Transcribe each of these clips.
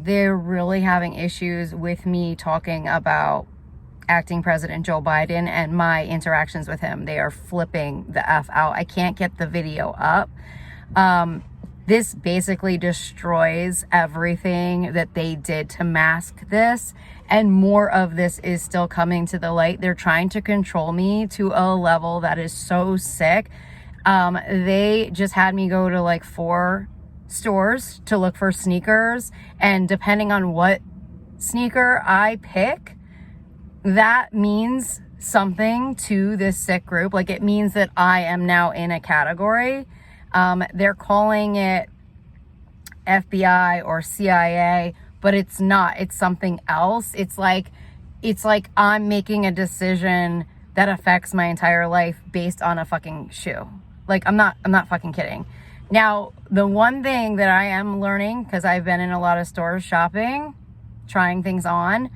They're really having issues with me talking about acting President Joe Biden and my interactions with him. They are flipping the F out. I can't get the video up. This basically destroys everything that they did to mask this, and more of this is still coming to the light. They're trying to control me to a level that is so sick. They just had me go to like 4 stores to look for sneakers, and depending on what sneaker I pick, that means something to this sick group. Like, it means that I am now in a category. They're calling it FBI or CIA, but it's not. It's something else. It's like I'm making a decision that affects my entire life based on a fucking shoe. Like, I'm not fucking kidding. Now, the one thing that I am learning, because I've been in a lot of stores shopping, trying things on,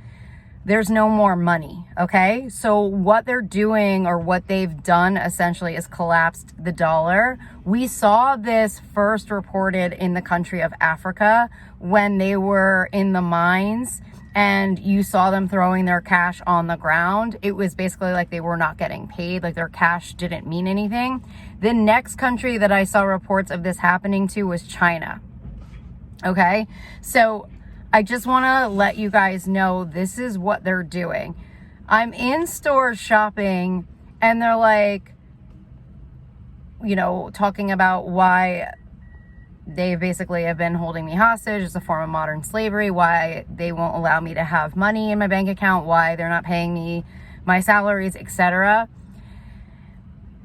there's no more money, okay? So what they're doing, or what they've done essentially, is collapsed the dollar. We saw this first reported in the country of Africa when they were in the mines and you saw them throwing their cash on the ground. It was basically like they were not getting paid, like their cash didn't mean anything. The next country that I saw reports of this happening to was China, okay? So I just want to let you guys know this is what they're doing. I'm in stores shopping and they're like, you know, talking about why they basically have been holding me hostage. It's a form of modern slavery, why they won't allow me to have money in my bank account, why they're not paying me my salaries, etc.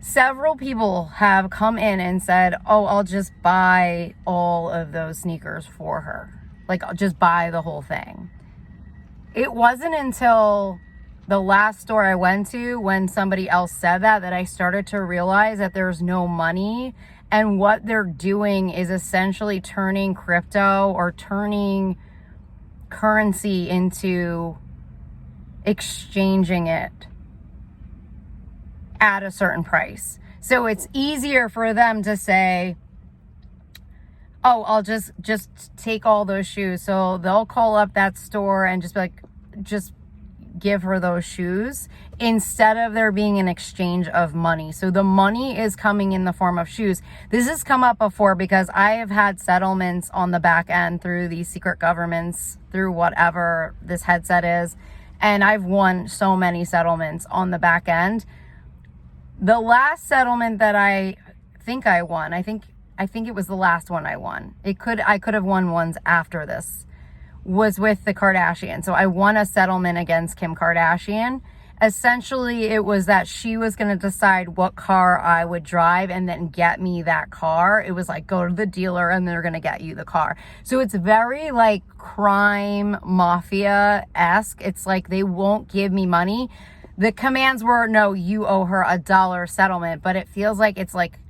Several people have come in and said, oh, I'll just buy all of those sneakers for her. Like, I'll just buy the whole thing. It wasn't until the last store I went to, when somebody else said that I started to realize that there's no money. And what they're doing is essentially turning crypto, or turning currency, into exchanging it at a certain price. So it's easier for them to say, oh, I'll just take all those shoes. So they'll call up that store and just be like, just give her those shoes, instead of there being an exchange of money. So the money is coming in the form of shoes. This has come up before because I have had settlements on the back end through these secret governments, through whatever this headset is. And I've won so many settlements on the back end. The last settlement that I think I won, I think it was the last one I won. I could have won ones after this, was with the Kardashians. So I won a settlement against Kim Kardashian. Essentially, it was that she was going to decide what car I would drive and then get me that car. It was like, go to the dealer and they're going to get you the car. So it's very like crime mafia-esque. It's like they won't give me money. The commands were, no, you owe her $1 settlement, but it feels like it's like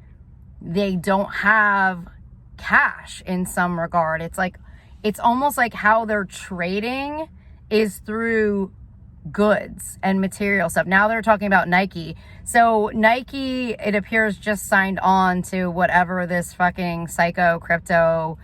they don't have cash in some regard. It's like, it's almost like how they're trading is through goods and material stuff. Now they're talking about Nike. So Nike, it appears, just signed on to whatever this fucking psycho crypto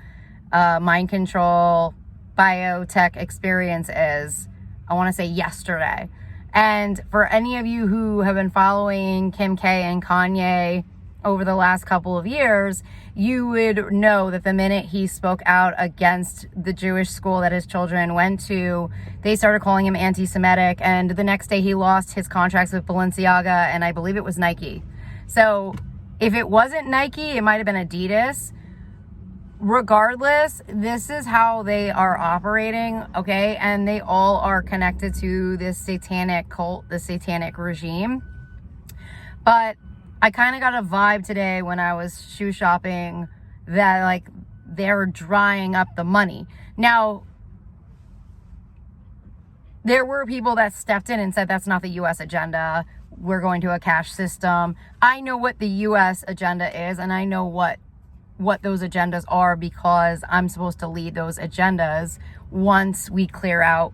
mind control biotech experience is. I want to say yesterday. And for any of you who have been following Kim K and Kanye over the last couple of years, you would know that the minute he spoke out against the Jewish school that his children went to, they started calling him anti-Semitic, and the next day he lost his contracts with Balenciaga, and I believe it was Nike. So if it wasn't Nike, it might have been Adidas. Regardless, this is how they are operating, okay? And they all are connected to this satanic cult, the satanic regime. But I kind of got a vibe today when I was shoe shopping that like they're drying up the money. Now, there were people that stepped in and said that's not the U.S. agenda. We're going to a cash system. I know what the U.S. agenda is, and I know what those agendas are because I'm supposed to lead those agendas once we clear out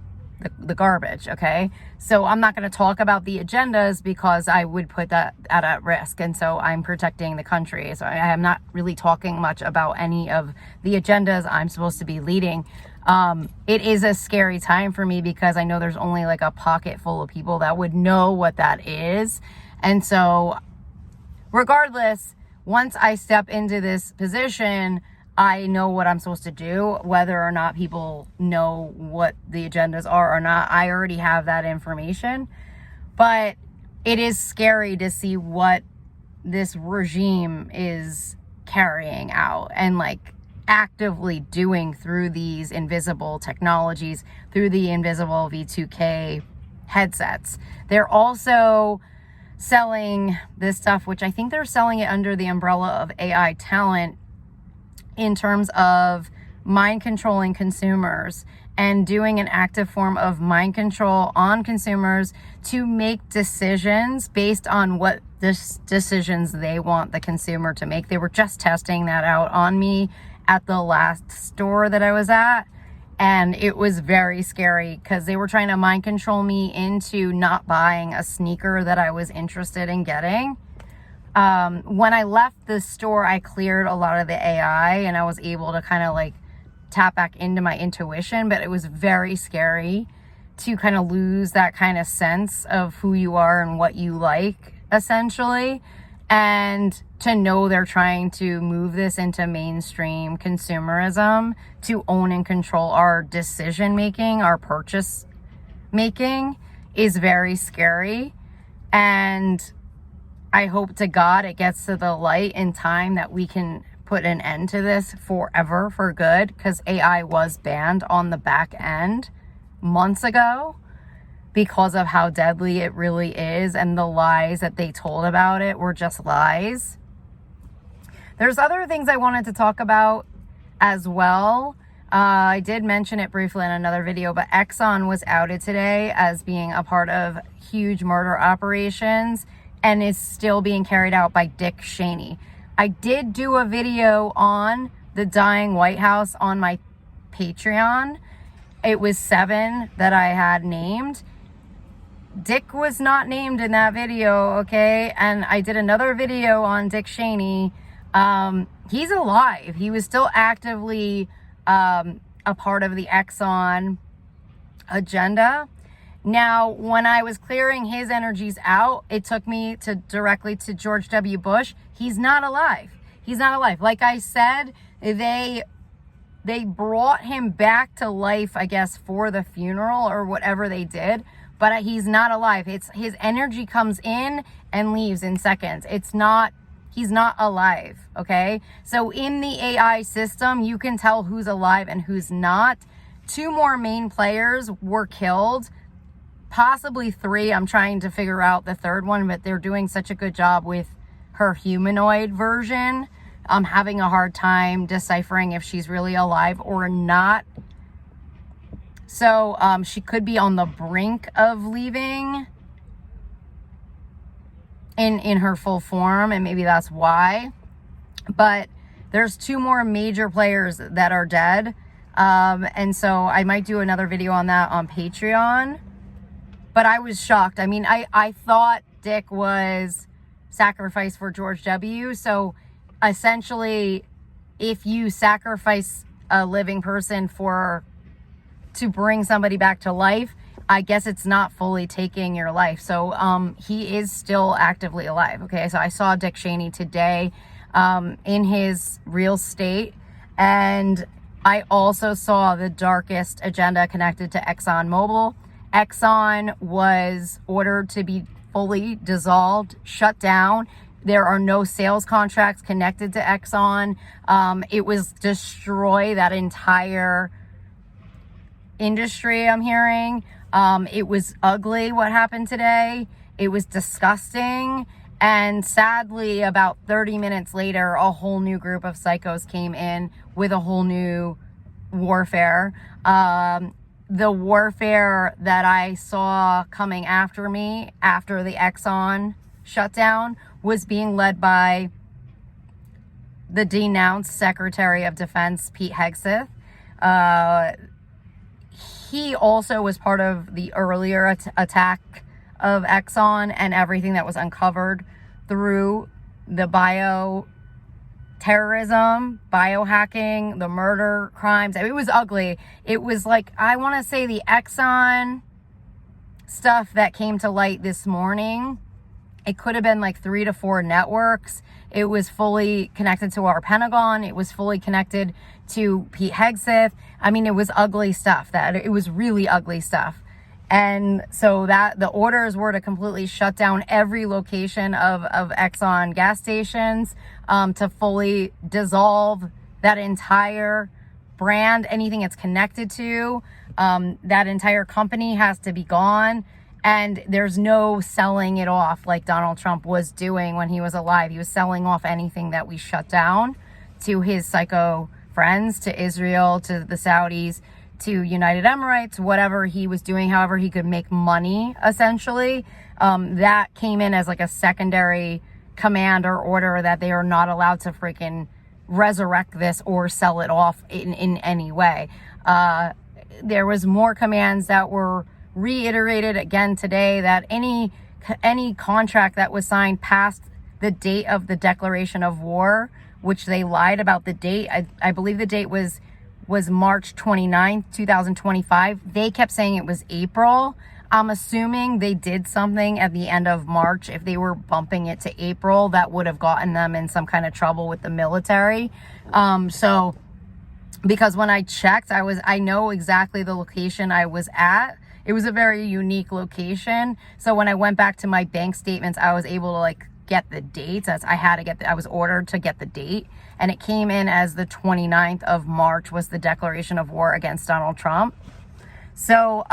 the garbage, okay? So I'm not going to talk about the agendas because I would put that at risk, and so I'm protecting the country. So I am not really talking much about any of the agendas I'm supposed to be leading. It is a scary time for me because I know there's only like a pocket full of people that would know what that is. And so regardless, once I step into this position, I know what I'm supposed to do. Whether or not people know what the agendas are or not, I already have that information. But it is scary to see what this regime is carrying out and like actively doing through these invisible technologies, through the invisible V2K headsets. They're also selling this stuff, which I think they're selling it under the umbrella of AI talent, in terms of mind controlling consumers and doing an active form of mind control on consumers to make decisions based on what decisions they want the consumer to make. They were just testing that out on me at the last store that I was at, and it was very scary because they were trying to mind control me into not buying a sneaker that I was interested in getting. When I left the store, I cleared a lot of the AI and I was able to kind of like tap back into my intuition, but it was very scary to kind of lose that kind of sense of who you are and what you like, essentially. And to know they're trying to move this into mainstream consumerism to own and control our decision making, our purchase making, is very scary. And I hope to God it gets to the light in time that we can put an end to this forever for good, because AI was banned on the back end months ago because of how deadly it really is, and the lies that they told about it were just lies. There's other things I wanted to talk about as well. I did mention it briefly in another video, but Exxon was outed today as being a part of huge murder operations and is still being carried out by Dick Cheney. I did do a video on the dying White House on my Patreon. It was 7 that I had named. Dick was not named in that video, okay? And I did another video on Dick Cheney. He's alive. He was still actively a part of the Exxon agenda. Now, when I was clearing his energies out, it took me directly to George W. Bush. He's not alive. He's not alive. Like I said, they brought him back to life, I guess, for the funeral or whatever they did, but he's not alive. His energy comes in and leaves in seconds. He's not alive, okay? So in the AI system, you can tell who's alive and who's not. 2 more main players were killed. Possibly 3. I'm trying to figure out the 3rd one, but they're doing such a good job with her humanoid version. I'm having a hard time deciphering if she's really alive or not. So she could be on the brink of leaving in her full form, and maybe that's why. But there's 2 more major players that are dead. And so I might do another video on that on Patreon. But I was shocked. I mean, I thought Dick was sacrificed for George W. So essentially, if you sacrifice a living person to bring somebody back to life, I guess it's not fully taking your life. So he is still actively alive. Okay, so I saw Dick Cheney today in his real state. And I also saw the darkest agenda connected to ExxonMobil. Exxon was ordered to be fully dissolved, shut down. There are no sales contracts connected to Exxon. It was destroy that entire industry, I'm hearing. It was ugly what happened today. It was disgusting. And sadly, about 30 minutes later, a whole new group of psychos came in with a whole new warfare. The warfare that I saw coming after me after the Exxon shutdown was being led by the denounced Secretary of Defense, Pete Hegseth. He also was part of the earlier attack of Exxon and everything that was uncovered through the terrorism, biohacking, the murder crimes. I mean, it was ugly. It was like, I want to say the Exxon stuff that came to light this morning. It could have been like 3 to 4 networks. It was fully connected to our Pentagon. It was fully connected to Pete Hegseth. I mean, it was ugly stuff. It was really ugly stuff. And so that the orders were to completely shut down every location of Exxon gas stations, to fully dissolve that entire brand, anything it's connected to. That entire company has to be gone. And there's no selling it off like Donald Trump was doing when he was alive. He was selling off anything that we shut down to his psycho friends, to Israel, to the Saudis, to United Emirates, whatever he was doing, however he could make money, essentially. That came in as like a secondary command or order that they are not allowed to freaking resurrect this or sell it off in any way. There was more commands that were reiterated again today, that any contract that was signed past the date of the declaration of war, which they lied about the date. I believe the date was March 29th, 2025. They kept saying it was April. I'm assuming they did something at the end of March. If they were bumping it to April, that would have gotten them in some kind of trouble with the military. So because when I checked, I know exactly the location I was at. It was a very unique location. So when I went back to my bank statements, I was able to like get the dates. I was ordered to get the date, and it came in as the 29th of March was the declaration of war against Donald Trump. So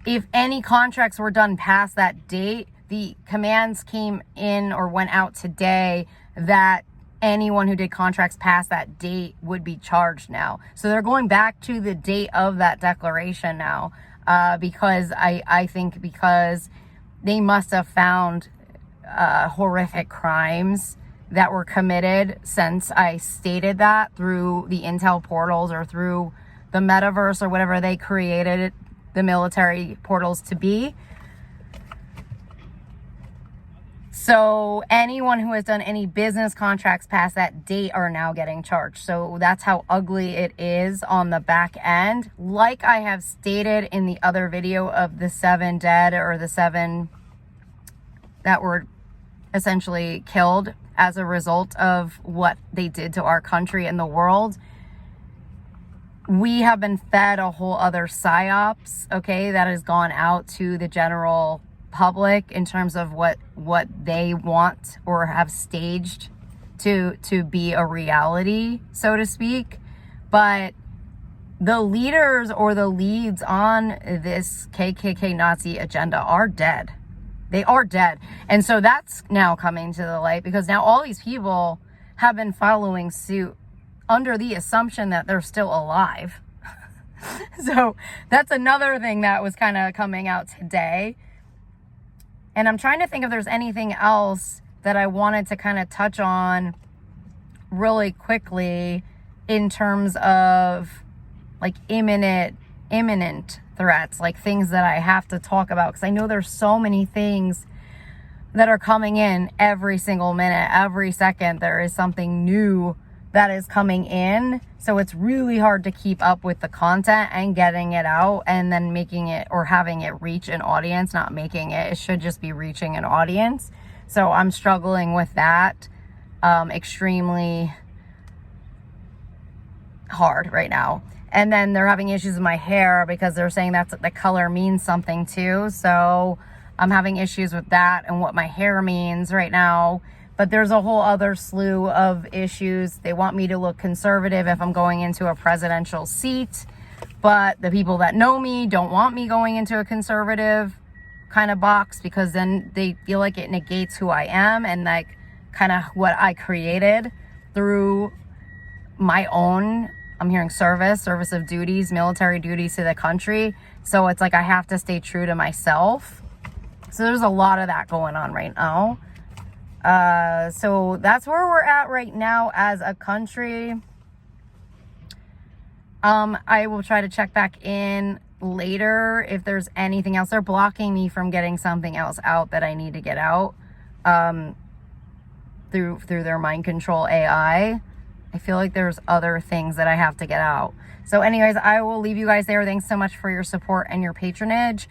if any contracts were done past that date, the commands came in or went out today that anyone who did contracts past that date would be charged now. So they're going back to the date of that declaration now. Because I think because they must have found horrific crimes that were committed since I stated that through the intel portals or through the metaverse or whatever they created the military portals to be. So anyone who has done any business contracts past that date are now getting charged. So that's how ugly it is on the back end. Like I have stated in the other video of the 7 dead, or the 7 that were essentially killed as a result of what they did to our country and the world. We have been fed a whole other psyops, okay, that has gone out to the general public in terms of what they want or have staged to be a reality, so to speak. But the leaders or the leads on this KKK Nazi agenda are dead. They are dead. And so that's now coming to the light, because now all these people have been following suit under the assumption that they're still alive. So that's another thing that was kind of coming out today. And I'm trying to think if there's anything else that I wanted to kind of touch on really quickly in terms of like imminent threats, like things that I have to talk about, because I know there's so many things that are coming in every single minute, every second. There is something new that is coming in. So it's really hard to keep up with the content and getting it out and then making it or having it reach an audience, not making it. It should just be reaching an audience. So I'm struggling with that extremely hard right now. And then they're having issues with my hair because they're saying that's the color means something too. So I'm having issues with that and what my hair means right now. But there's a whole other slew of issues. They want me to look conservative if I'm going into a presidential seat. But the people that know me don't want me going into a conservative kind of box, because then they feel like it negates who I am and like kind of what I created through my own, I'm hearing service of duties, military duties to the country. So it's like I have to stay true to myself. So there's a lot of that going on right now. So that's where we're at right now as a country. I will try to check back in later if there's anything else. They're blocking me from getting something else out that I need to get out. through their mind control AI. I feel like there's other things that I have to get out. So anyways, I will leave you guys there. Thanks so much for your support and your patronage.